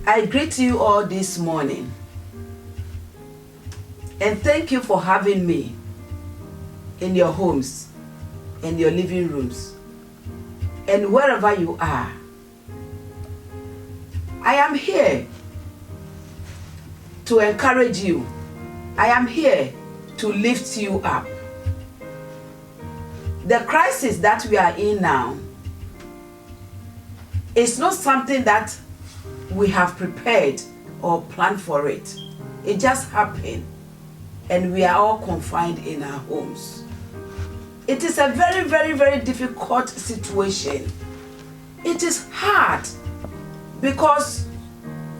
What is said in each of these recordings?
I greet you all this morning and thank you for having me in your homes and your living rooms and wherever you are. I am here to encourage you. I am here to lift you up. The crisis that we are in now is not something that we have prepared or planned for it. It just happened and we are all confined in our homes. It is a very, very, very difficult situation. It is hard because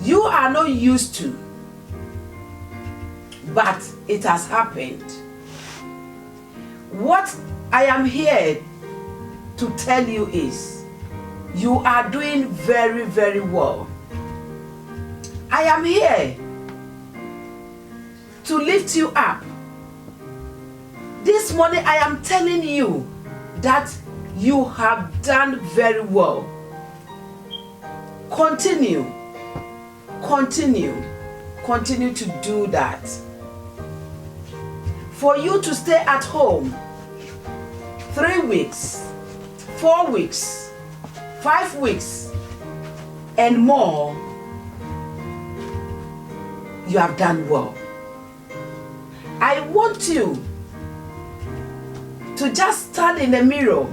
you are not used to, but it has happened. What I am here to tell you is you are doing very, very well. I am here to lift you up. This morning I am telling you that you have done very well. Continue to do that. For you to stay at home 3 weeks, 4 weeks, 5 weeks, and more, you have done well. I want you to just stand in the mirror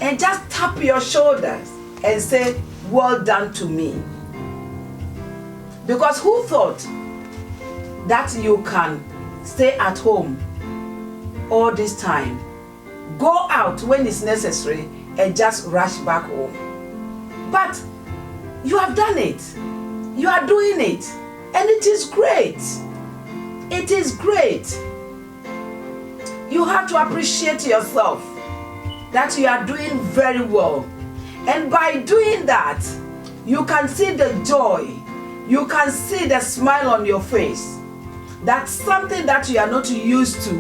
and just tap your shoulders and say, well done to me. Because who thought that you can stay at home all this time, go out when it's necessary and just rush back home? But you have done it. You are doing it. And it is great. It is great. You have to appreciate yourself that you are doing very well. And by doing that, you can see the joy. You can see the smile on your face. That's something that you are not used to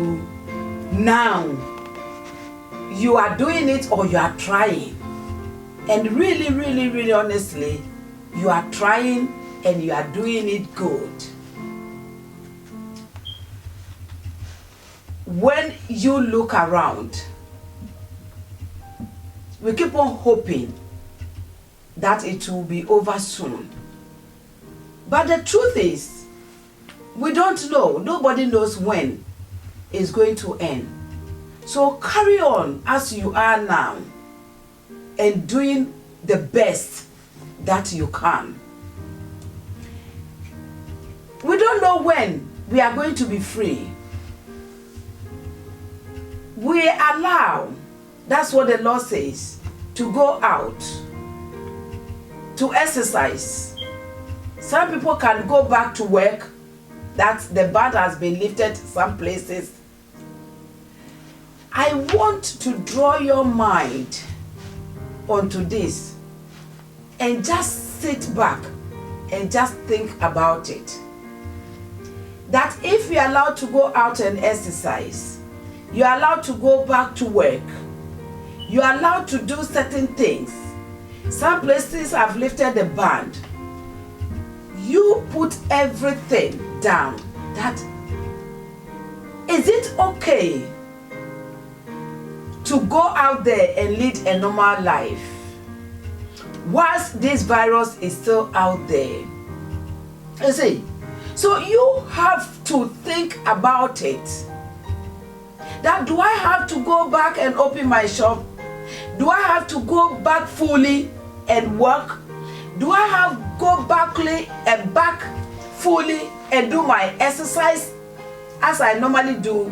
now. You are doing it or you are trying. And really, really, really honestly, you are trying and you are doing it good. When you look around, we keep on hoping that it will be over soon. But the truth is, we don't know. Nobody knows when it's going to end. So carry on as you are now and doing the best that you can. We don't know when we are going to be free. We allow, that's what the law says, to go out, to exercise. Some people can go back to work, that the ban has been lifted some places. I want to draw your mind onto this and just sit back and just think about it. That if you're allowed to go out and exercise, you're allowed to go back to work, you're allowed to do certain things. Some places have lifted the ban. You put everything down. That is it okay to go out there and lead a normal life whilst this virus is still out there? You see, so you have to think about it. That do I have to go back and open my shop? Do I have to go back fully and work? Do I have to go back fully and do my exercise as I normally do?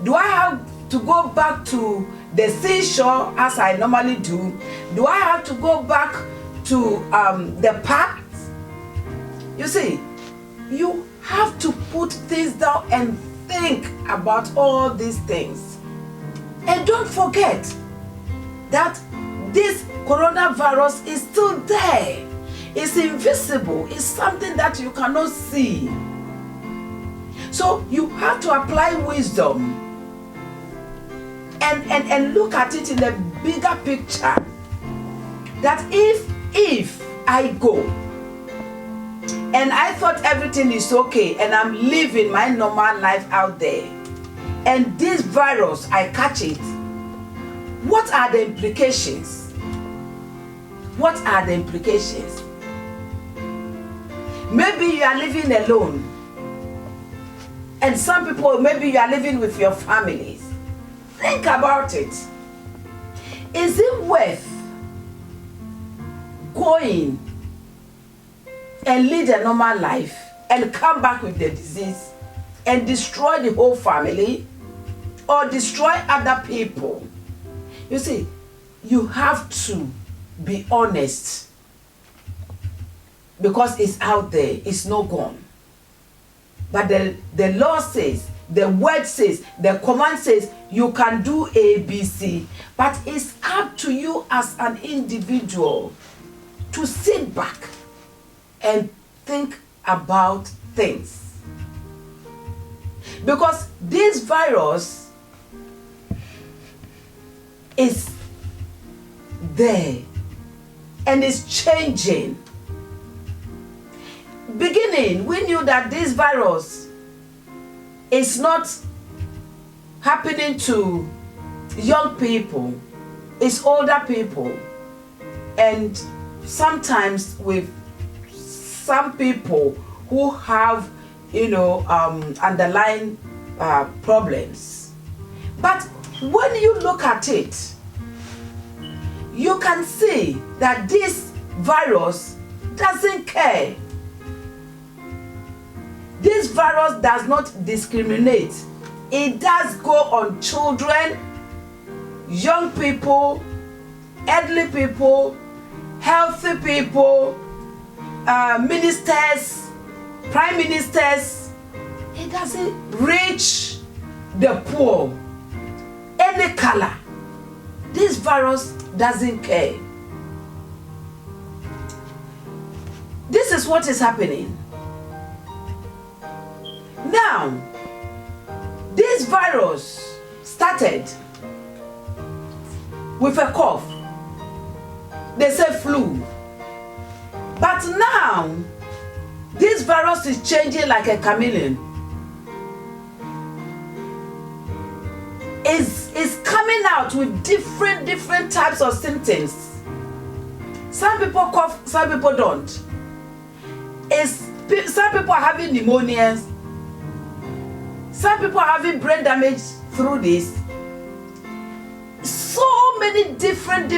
Do I have to go back to the seashore as I normally do? Do I have to go back to the park? You see, you have to put things down and think about all these things. And don't forget that this coronavirus is still there. It's invisible. It's something that you cannot see. So you have to apply wisdom and look at it in a bigger picture. That if I go, and I thought everything is okay, and I'm living my normal life out there, and this virus, I catch it, what are the implications? What are the implications? Maybe you are living alone, and some people, maybe you are living with your families. Think about it. Is it worth going and lead a normal life and come back with the disease and destroy the whole family or destroy other people? You see, you have to be honest, because it's out there, it's not gone. But the law says, the word says, the command says, you can do A, B, C. But it's up to you as an individual to sit back and think about things. Because this virus is there and it's changing. Beginning, we knew that this virus is not happening to young people, it's older people, and sometimes with some people who have, underlying problems. But when you look at it, you can see that this virus doesn't care. This virus does not discriminate. It does go on children, young people, elderly people, healthy people, ministers, prime ministers. It doesn't reach the poor, any color. This virus doesn't care. This is what is happening. Now, this virus started with a cough. They say flu. But now, this virus is changing like a chameleon. It's coming out with different types of symptoms. Some people cough, some people don't. Some people are having pneumonia. Some people are having brain damage through this. So many different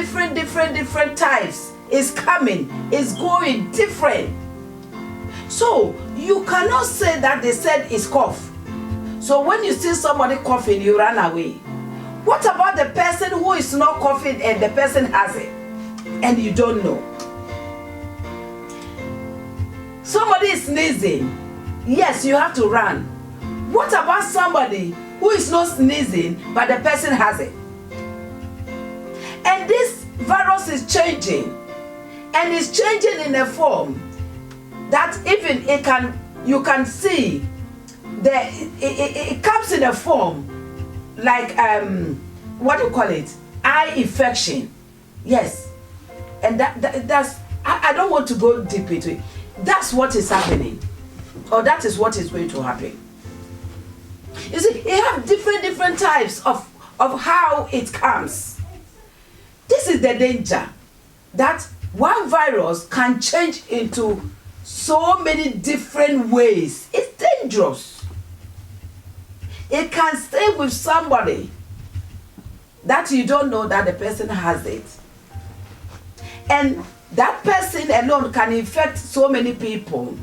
types is coming, is going different. So you cannot say that they said it's cough. So when you see somebody coughing, you run away. What about the person who is not coughing and the person has it and you don't know? Somebody is sneezing. Yes, you have to run. What about somebody who is not sneezing but the person has it? And this virus is changing, and it's changing in a form that even you can see that it comes in a form like what do you call it? Eye infection. Yes. And that's I don't want to go deep into it. That's what is happening, or that is what is going to happen. You see, you have different types of how it comes. This is the danger, that one virus can change into so many different ways. It's dangerous. It can stay with somebody that you don't know that the person has it. And that person alone can infect so many people.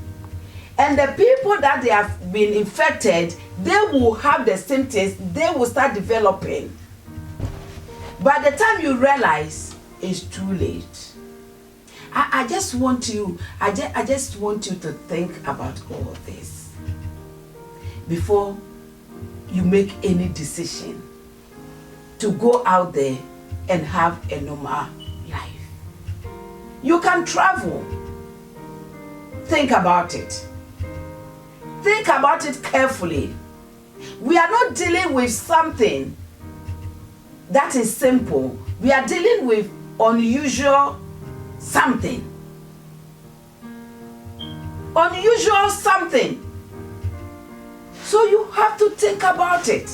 And the people that they have been infected, they will have the symptoms, they will start developing. By the time you realize, it's too late. I just want you to think about all this before you make any decision to go out there and have a normal life. You can travel. Think about it. Think about it carefully. We are not dealing with something that is simple. We are dealing with unusual something. unusual something. So you have to think about it.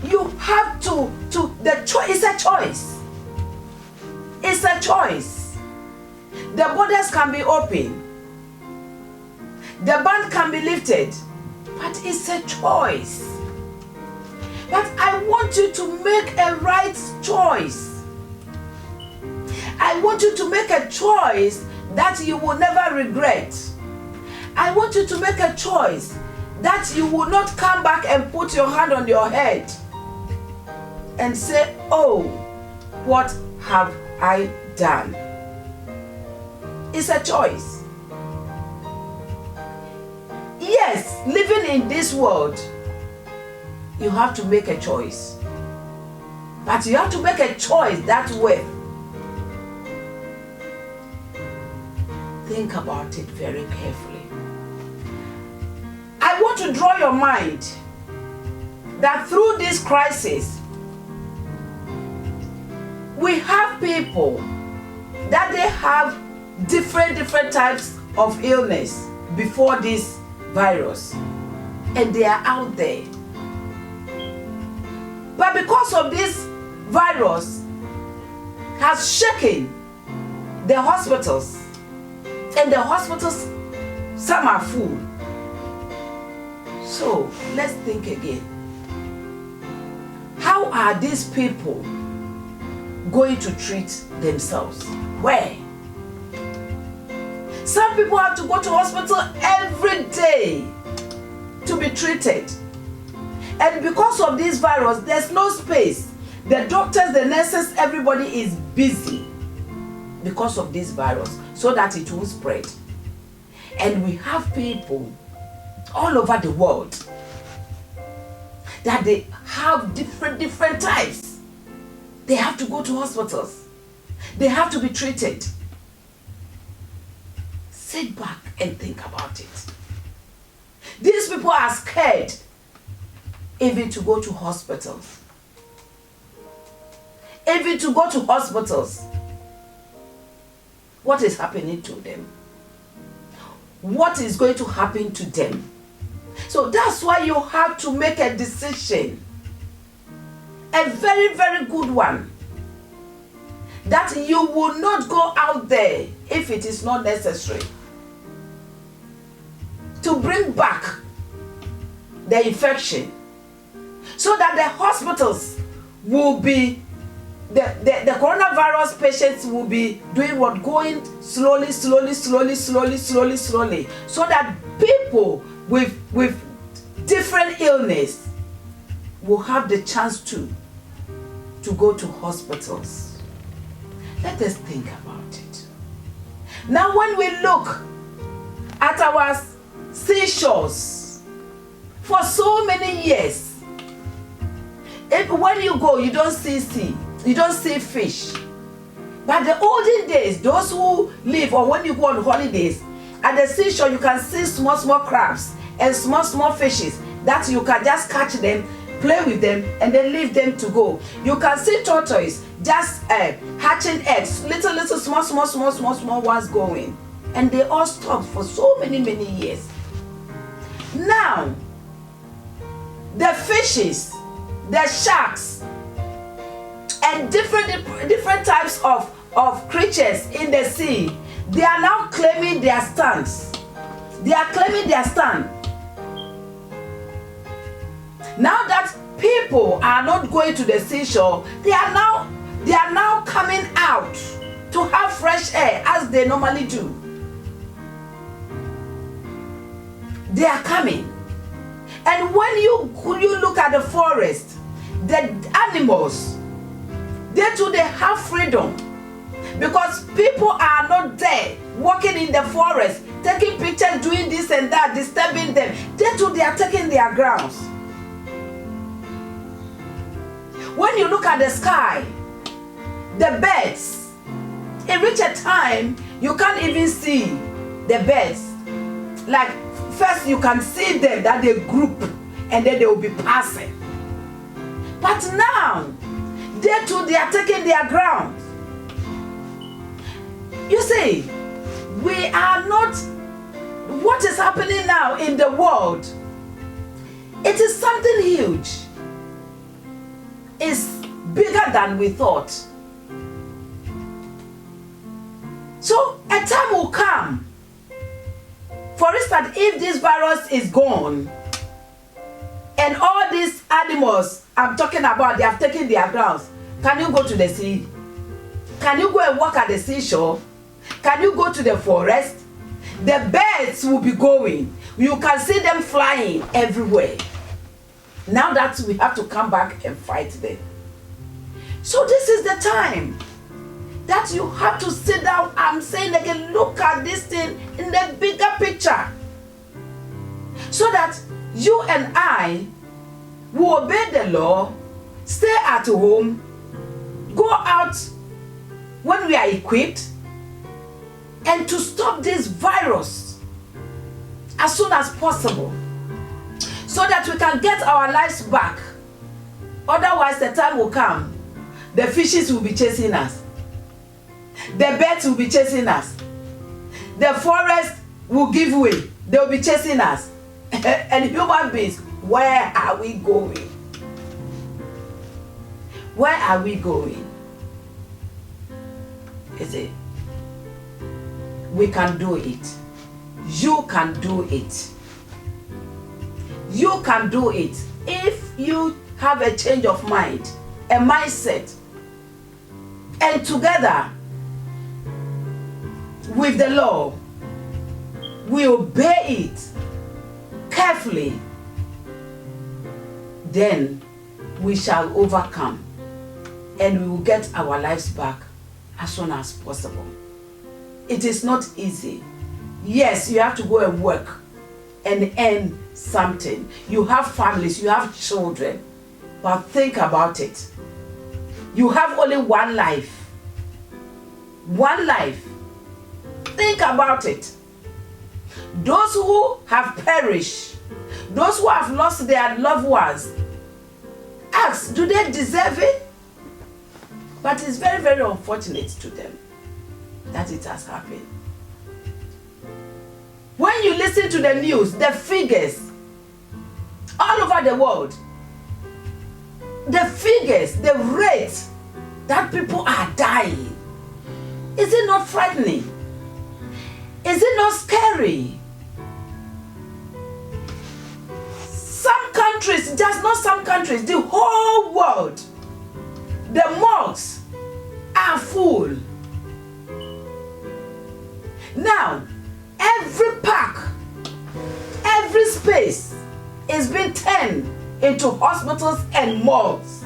You have to the choice is a choice. It's a choice. The borders can be open. The ban can be lifted. But it's a choice. But I want you to make a right choice. I want you to make a choice that you will never regret. I want you to make a choice that you will not come back and put your hand on your head and say, oh, what have I done? It's a choice. Yes, living in this world, you have to make a choice. But you have to make a choice that way. Think about it very carefully. I want to draw your mind that through this crisis, we have people that they have different types of illness before this virus, and they are out there. But because of this virus has shaken the hospitals, and the hospitals, some are full. So let's think again. How are these people going to treat themselves? Where? Some people have to go to hospital every day to be treated. And because of this virus, there's no space. The doctors, the nurses, everybody is busy because of this virus, so that it won't spread. And we have people all over the world that they have different types. They have to go to hospitals. They have to be treated. Sit back and think about it. These people are scared even to go to hospitals. Even to go to hospitals. What is happening to them? What is going to happen to them? So that's why you have to make a decision. A very good one. That you will not go out there if it is not necessary to bring back the infection, so that the hospitals will be, the coronavirus patients will be doing what? Going slowly, so that people with different illness will have the chance to go to hospitals. Let us think about it. Now when we look at our seashores for so many years, when you go, you don't see sea, you don't see fish. But the olden days, those who live, or when you go on holidays, at the seashore you can see small crabs and small fishes that you can just catch them, play with them, and then leave them to go. You can see tortoise just hatching eggs, little small ones going, and they all stopped for so many years. Now the fishes, the sharks, and different types of creatures in the sea, they are now claiming their stands. They are claiming their stand. Now that people are not going to the seashore, they are now coming out to have fresh air as they normally do. They are coming. And when you look at the forest, the animals, they too, they have freedom, because people are not there walking in the forest, taking pictures, doing this and that, disturbing them. They too, they are taking their grounds. When you look at the sky, the birds, it reaches a time you can't even see the birds. Like, first you can see them, that they group, and then they will be passing. But now, they too, they are taking their ground. You see, we are not what is happening now in the world, it is something huge. It's bigger than we thought. So a time will come. For instance, if this virus is gone and all these animals I'm talking about, they have taken their grounds, can you go to the sea? Can you go and walk at the seashore? Can you go to the forest? The birds will be going. You can see them flying everywhere. Now that we have to come back and fight them. So this is the time that you have to sit down. I'm saying again, look at this thing in the bigger picture. So that you and I will obey the law, stay at home, go out when we are equipped, and to stop this virus as soon as possible, so that we can get our lives back. Otherwise, the time will come, the fishes will be chasing us, the birds will be chasing us, the forest will give way, they will be chasing us. And human beings, where are we going? Where are we going? Is it? We can do it. You can do it. You can do it if you have a change of mind, a mindset, and together with the law, we obey it carefully, then we shall overcome and we will get our lives back as soon as possible. It is not easy. Yes, you have to go and work and earn something. You have families, you have children, but think about it. You have only one life. One life. Think about it. Those who have perished, those who have lost their loved ones, ask, do they deserve it? But it's very, very unfortunate to them that it has happened. When you listen to the news, the figures all over the world, the figures, the rate that people are dying, is it not frightening? Is it not scary? Some countries, just not some countries, the whole world, the mosques are full. Now, every park, every space is being turned into hospitals and malls.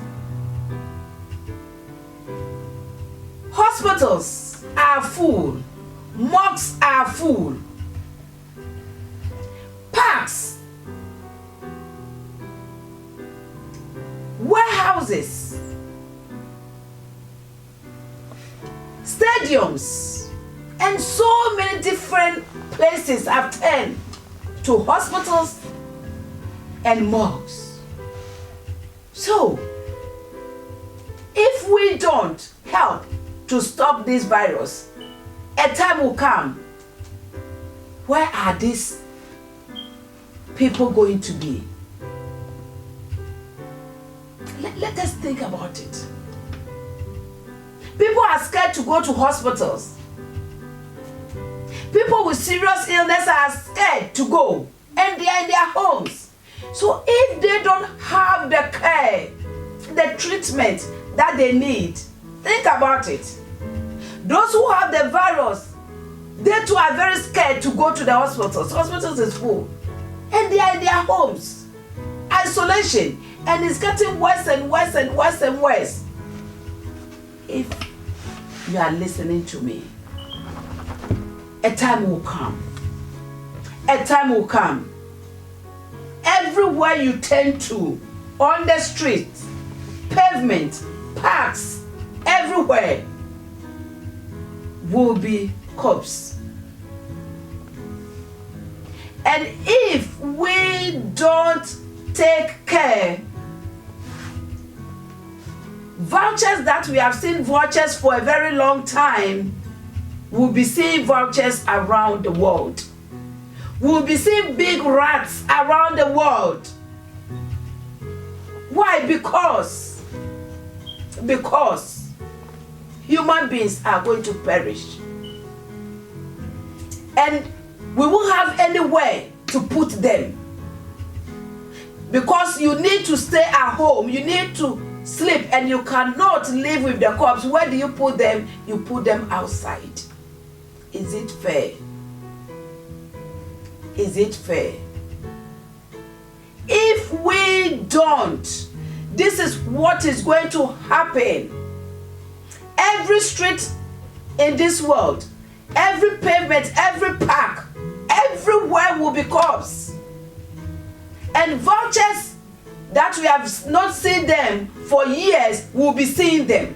Hospitals are full. Mosques are full. Parks, warehouses, stadiums, and so many different places have turned to hospitals and mosques. So, if we don't help to stop this virus, a time will come. Where are these people going to be? Let us think about it. People are scared to go to hospitals. People with serious illness are scared to go, and they are in their homes. So if they don't have the care, the treatment that they need, think about it. Those who have the virus, they too are very scared to go to the hospitals. Hospitals is full. And they are in their homes. Isolation. And it's getting worse and worse and worse and worse. If you are listening to me, a time will come. A time will come. Everywhere you turn to, on the streets, pavement, parks, everywhere, will be corpse. And if we don't take care, vouchers that we have seen vouchers for a very long time, will be seeing vouchers around the world. we'll be seeing big rats around the world. Why? Because human beings are going to perish. And we won't have anywhere to put them. Because you need to stay at home, you need to sleep, and you cannot live with the corpse. Where do you put them? You put them outside. Is it fair? Is it fair? If we don't, this is what is going to happen. Every street in this world, every pavement, every park, everywhere will be corpse. And vultures that we have not seen them for years will be seeing them.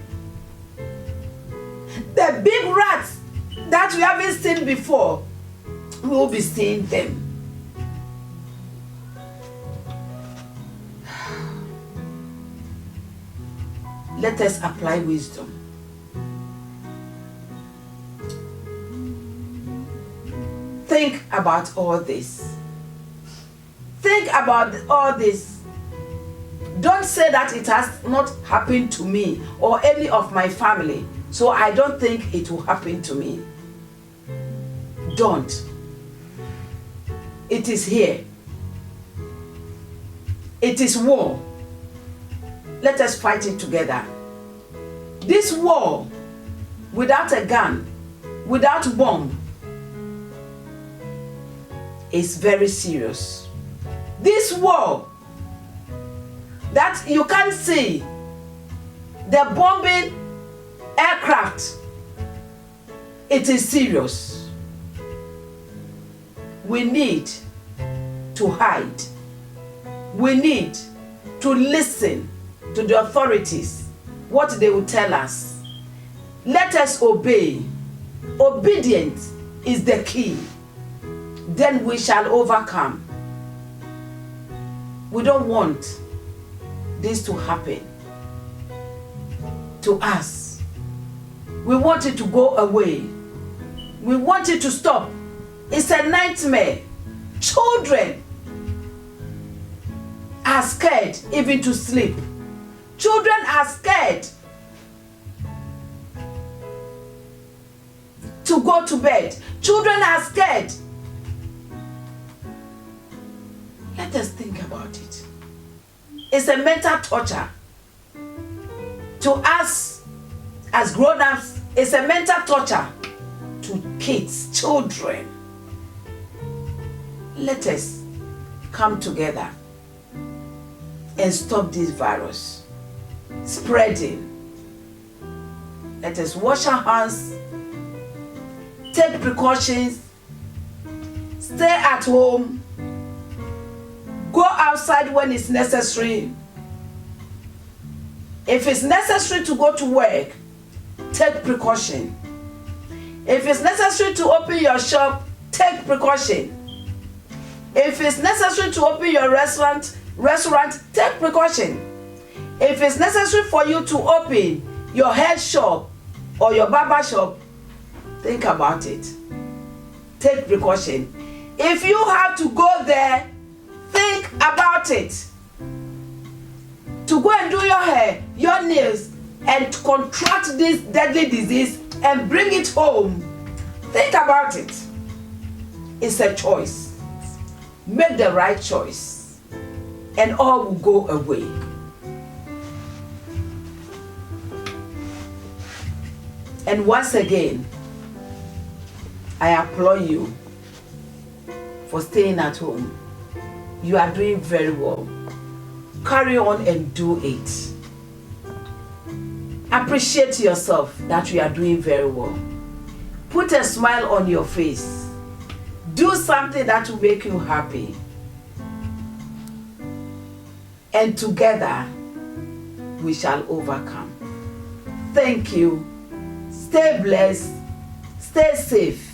The big rats that we haven't seen before, we will be seeing them. Let us apply wisdom. Think about all this. Think about all this. Don't say that it has not happened to me or any of my family, so I don't think it will happen to me. Don't. It is here. It is war. Let us fight it together. This war, without a gun, without bomb, is very serious. This war that you can't see, the bombing aircraft, it is serious. We need to hide. We need to listen to the authorities, what they will tell us. Let us obey. Obedience is the key. Then we shall overcome. We don't want this to happen to us. We want it to go away. We want it to stop. It's a nightmare. Children are scared even to sleep. Children are scared to go to bed. Children are scared. Let us think about it. It's a mental torture. To us as grown-ups, it's a mental torture. To kids, children. Let us come together and stop this virus spreading. Let us wash our hands, take precautions, stay at home, go outside when it's necessary. If it's necessary to go to work, take precaution. If it's necessary to open your shop, take precaution. If it's necessary to open your restaurant, take precaution. If it's necessary for you to open your hair shop or your barber shop, think about it. Take precaution. If you have to go there, think about it. To go and do your hair, your nails, and to contract this deadly disease and bring it home, think about it. It's a choice. Make the right choice, and all will go away. And once again, I applaud you for staying at home. You are doing very well. Carry on and do it. Appreciate yourself that you are doing very well. Put a smile on your face. Do something that will make you happy. And together, we shall overcome. Thank you. Stay blessed. Stay safe.